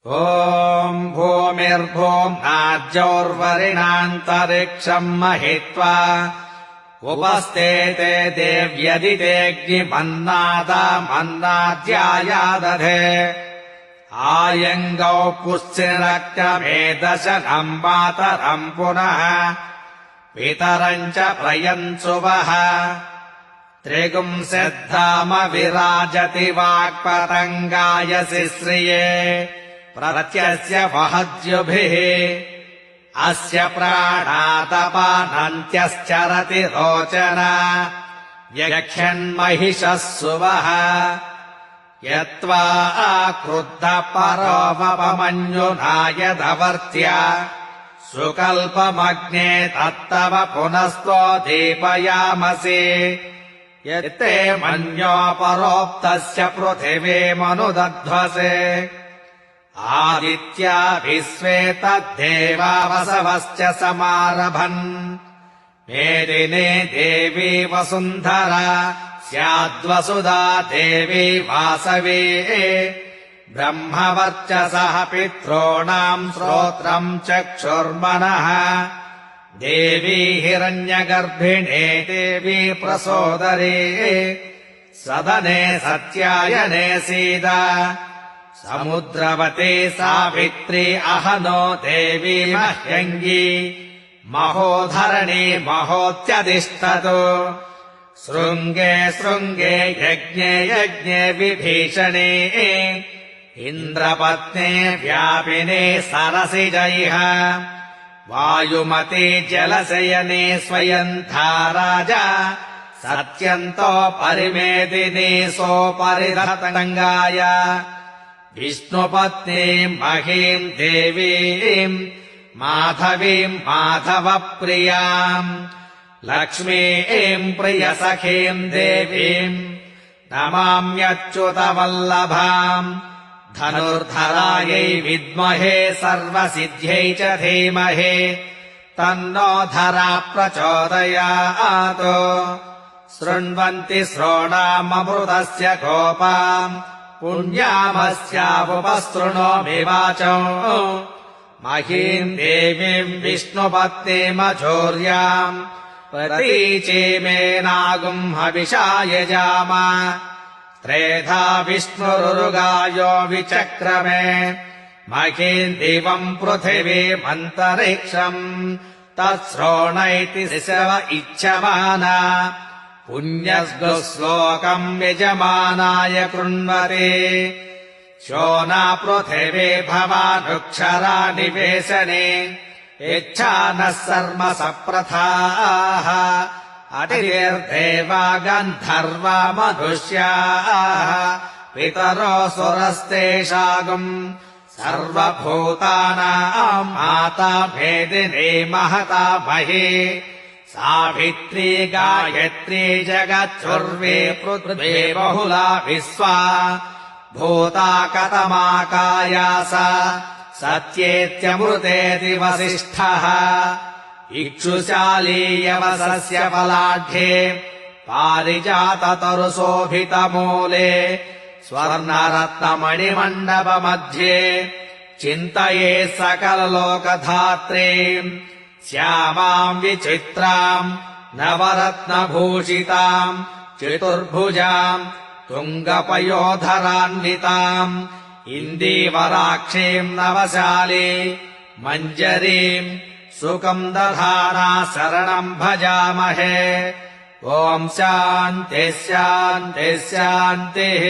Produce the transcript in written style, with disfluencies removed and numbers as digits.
ॐ भूमिर्भूम्नाद्यौर्वरिणान्तरिक्षम् महित्वा उपस्तेते देव्यदितेऽग्निमन्नादामन्नाद्यायादधे आयङ्गौ पुश्चिरक्तमेदशनम् मातरम् पुनः पितरम् च प्रयन्सुवः त्रिगुंसिद्धाम विराजति वाक्पतङ्गायसि श्रिये प्रत्यस्य वहद्युभिः अस्य प्राणादपानन्त्यश्चरति रोचना व्यख्यन्महिषः सुवः यत्त्वा क्रुद्धः परोपमन्युना यदवर्त्य सुकल्पमग्ने तत्तव पुनस्त्वोदीपयामसि यत्ते मन्योपरोक्तस्य पृथिवीमनुदध्वसे आदित्या विश्वेतद्देवा वसवश्च समारभन् मेदिने देवी वसुन्धरा स्याद्वसुधा देवी वासवी ब्रह्मवर्चसः पितॄणाम् श्रोत्रम् चक्षुर्मनः देवी हिरण्यगर्भिणे देवी प्रसोदरी सदने सत्यायने सीदा समुद्रवती सावित्री अहनो देवी मह्यङ्गी महोधरणी महोत्यतिष्ठतु शृङ्गे शृङ्गे यज्ञे यज्ञे विभीषणे इन्द्रपत्ने व्यापिने सरसिजैः वायुमती जलशयने स्वयन्था राजा सत्यन्तो परिमेदिनी सोपरिधतङ्गाय विष्णुपत्नीम् महीम् देवीम् माधवीम् माधवप्रियाम् लक्ष्मीम् प्रियसखीम् देवीम् नमाम्यच्युतवल्लभाम् धनुर्धरायै विद्महे सर्वसिद्ध्यै च धीमहि तन्नो धरा प्रचोदयात् शृण्वन्ति श्रोणाममृतस्य गोपाम् पुण्यामस्यावुपस्तृणोमि वाचौ महीम् देवीम् विष्णुपत्नीमचौर्याम् प्रतीचीमेनागुम् हविषा यजाम त्रेधा विष्णुरुगायो विचक्रमे महीम् दिवम् पृथिवीमन्तरिक्षम् तत्श्रोणैति शिशव इच्छमाना पुण्यश्लोकम् यजमानाय कृण्वते शोना पृथिवी भवानुक्षरा निवेशने इच्छा नः सर्म सप्रथाः अतिर्देवा गन्धर्वा मनुष्याः पितरो सुरस्तेषागुम् सर्वभूतानाम् माता भेदिनी महता मही सावित्री गायत्री जगच्छुर्वी पृथ्वी बहुला विश्वा भूता कतमाकायासा सत्येत्यमृतेति वसिष्ठः इक्षुशाली यवसस्य पलाढ्ये पारिजाततरुशोभितमूले स्वर्णरत्नमणिमण्डपमध्ये चिन्तये सकललोकधात्रीम् श्यामाम् विचित्राम् नवरत्नभूषिताम् चतुर्भुजाम् तुङ्गपयोधरान्विताम् इन्दीवराक्षीम् नवशाली मञ्जरीम् सुखम् दधाना शरणम् भजामहे ॐ शान्तिः शान्तिः शान्तिः।